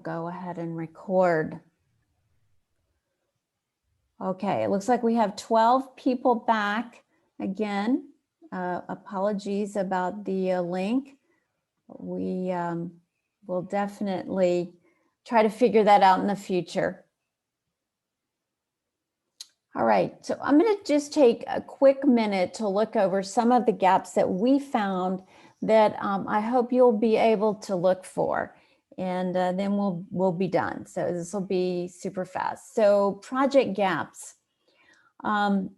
Go ahead and record. Okay, it looks like we have 12 people back again. Apologies about the link. We will definitely try to figure that out in the future. All right, so I'm going to just take a quick minute to look over some of the gaps that we found that I hope you'll be able to look for. And then we'll be done. So this will be super fast. So project gaps. In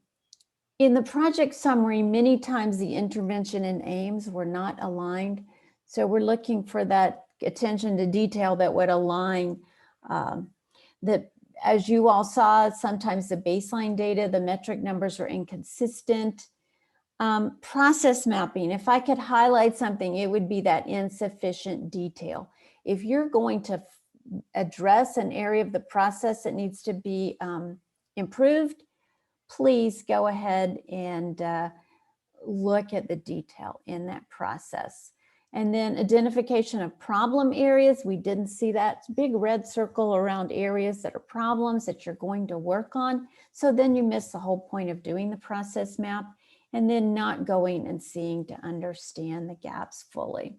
the project summary, many times the intervention and aims were not aligned. So we're looking for that attention to detail that would align. That, as you all saw, sometimes the baseline data, the metric numbers are inconsistent. Process mapping, if I could highlight something, it would be that insufficient detail. If you're going to address an area of the process that needs to be improved, please go ahead and look at the detail in that process. And then identification of problem areas, we didn't see that big red circle around areas that are problems that you're going to work on. So then you miss the whole point of doing the process map, and then not going and seeing to understand the gaps fully.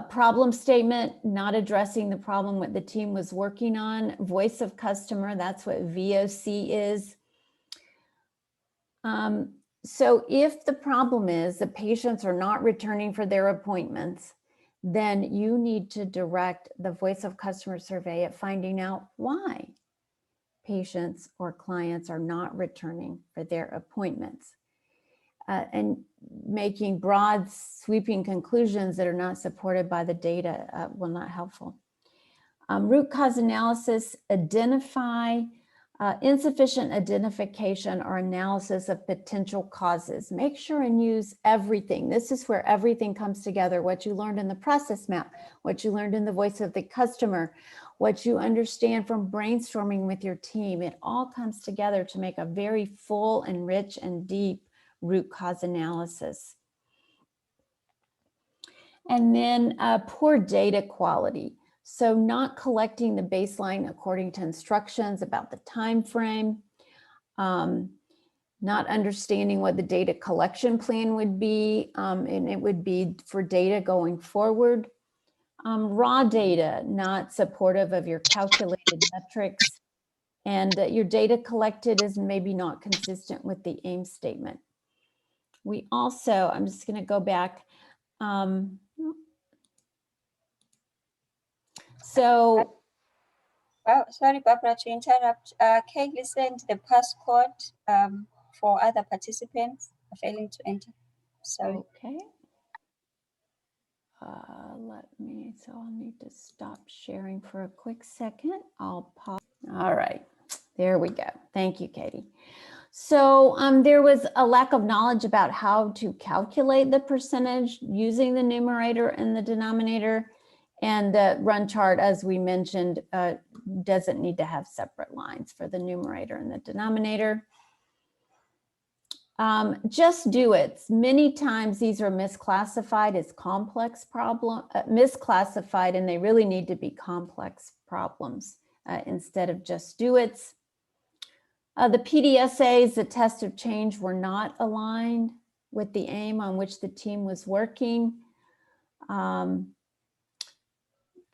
Problem statement, not addressing the problem what the team was working on. Voice of customer, that's what VOC is. So if the problem is the patients are not returning for their appointments, then you need to direct the voice of customer survey at finding out why patients or clients are not returning for their appointments. And making broad sweeping conclusions that are not supported by the data will not helpful. Root cause analysis, identify insufficient identification or analysis of potential causes. Make sure and use everything. This is where everything comes together. What you learned in the process map, what you learned in the voice of the customer, what you understand from brainstorming with your team. It all comes together to make a very full and rich and deep root cause analysis. And then poor data quality. So not collecting the baseline according to instructions about the time frame, not understanding what the data collection plan would be, and it would be for data going forward. Raw data, not supportive of your calculated metrics, and your data collected is maybe not consistent with the aim statement. We also, I'm just going to go back. So, oh, sorry, Barbara, to interrupt. Kaylee sent the passcode for other participants failing to enter. Sorry. Okay. Let me, so I'll need to stop sharing for a quick second. I'll pause. All right, there we go. Thank you, Katie. So there was a lack of knowledge about how to calculate the percentage using the numerator and the denominator. And the run chart, as we mentioned, doesn't need to have separate lines for the numerator and the denominator. Just do it. Many times these are misclassified as complex problem, misclassified, and they really need to be complex problems instead of just do it. The PDSAs, the test of change, were not aligned with the aim on which the team was working.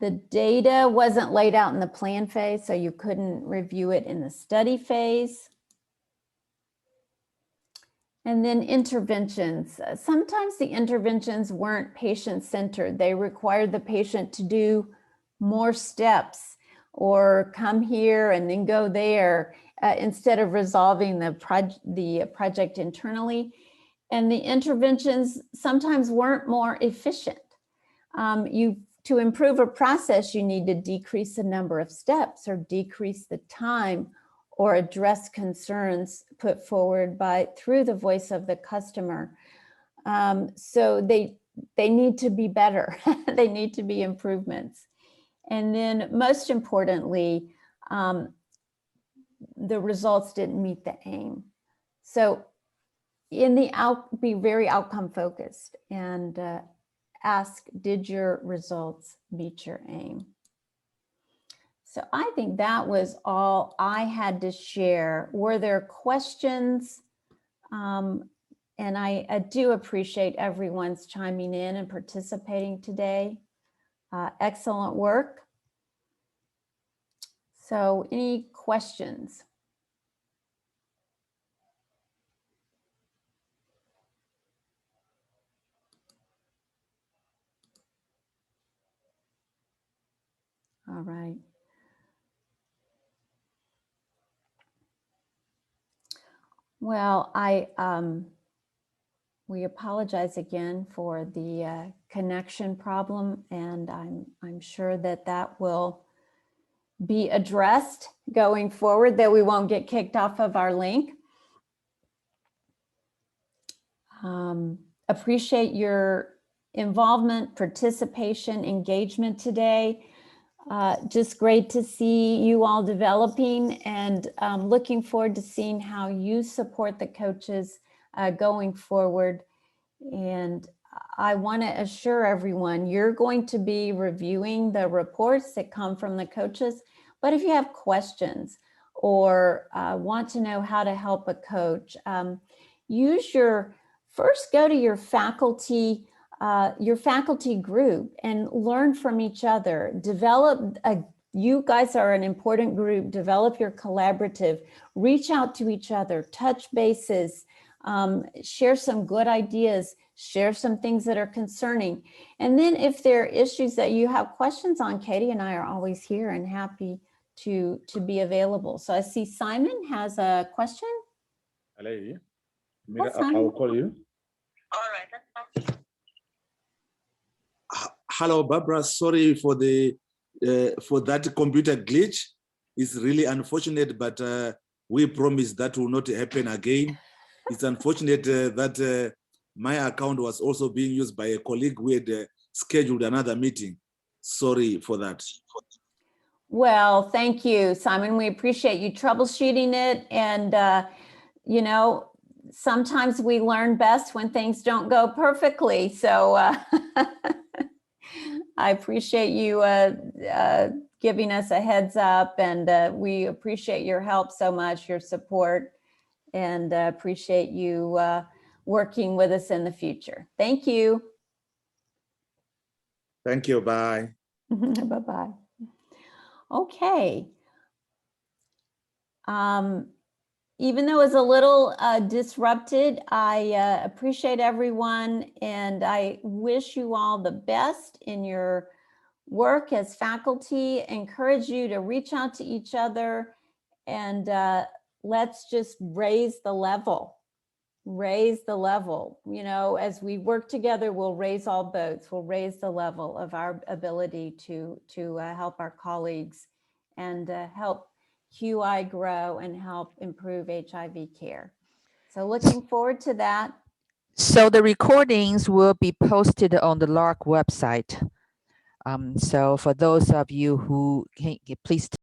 The data wasn't laid out in the plan phase, so you couldn't review it in the study phase. And then interventions. Sometimes the interventions weren't patient-centered. They required the patient to do more steps or come here and then go there instead of resolving the project internally. And the interventions sometimes weren't more efficient. To improve a process, you need to decrease the number of steps or decrease the time or address concerns put forward through the voice of the customer. So they need to be better. They need to be improvements. And then most importantly, the results didn't meet the aim. So be very outcome focused and ask, did your results meet your aim? So I think that was all I had to share. Were there questions? And I do appreciate everyone's chiming in and participating today. Excellent work. So any questions? All right. Well, we apologize again for the connection problem, and I'm sure that that will be addressed going forward, that we won't get kicked off of our link. Appreciate your involvement, participation, engagement today. Just great to see you all developing, and looking forward to seeing how you support the coaches going forward. And I want to assure everyone, you're going to be reviewing the reports that come from the coaches, but if you have questions or want to know how to help a coach, first go to your faculty group and learn from each other. You guys are an important group. Develop your collaborative, reach out to each other, touch bases, share some good ideas, share some things that are concerning. And then if there are issues that you have questions on, Katie and I are always here and happy to be available. So I see Simon has a question. Hello. Yes, I will call you. All right, that's fine. Hello, Barbara. Sorry for that computer glitch. It's really unfortunate, but we promise that will not happen again. It's unfortunate that my account was also being used by a colleague. We had scheduled another meeting. Sorry for that. Well, thank you, Simon. We appreciate you troubleshooting it. And, you know, sometimes we learn best when things don't go perfectly. So I appreciate you giving us a heads up, and we appreciate your help so much, your support, and appreciate you working with us in the future. Thank you. Thank you. Bye. Bye-bye. Okay. Even though it's a little disrupted, I appreciate everyone, and I wish you all the best in your work as faculty. Encourage you to reach out to each other, and let's just raise the level. Raise the level. You know, as we work together, we'll raise all boats. We'll raise the level of our ability to help our colleagues and help QI grow and help improve HIV care. So looking forward to that. So the recordings will be posted on the LARC website. So for those of you who can, please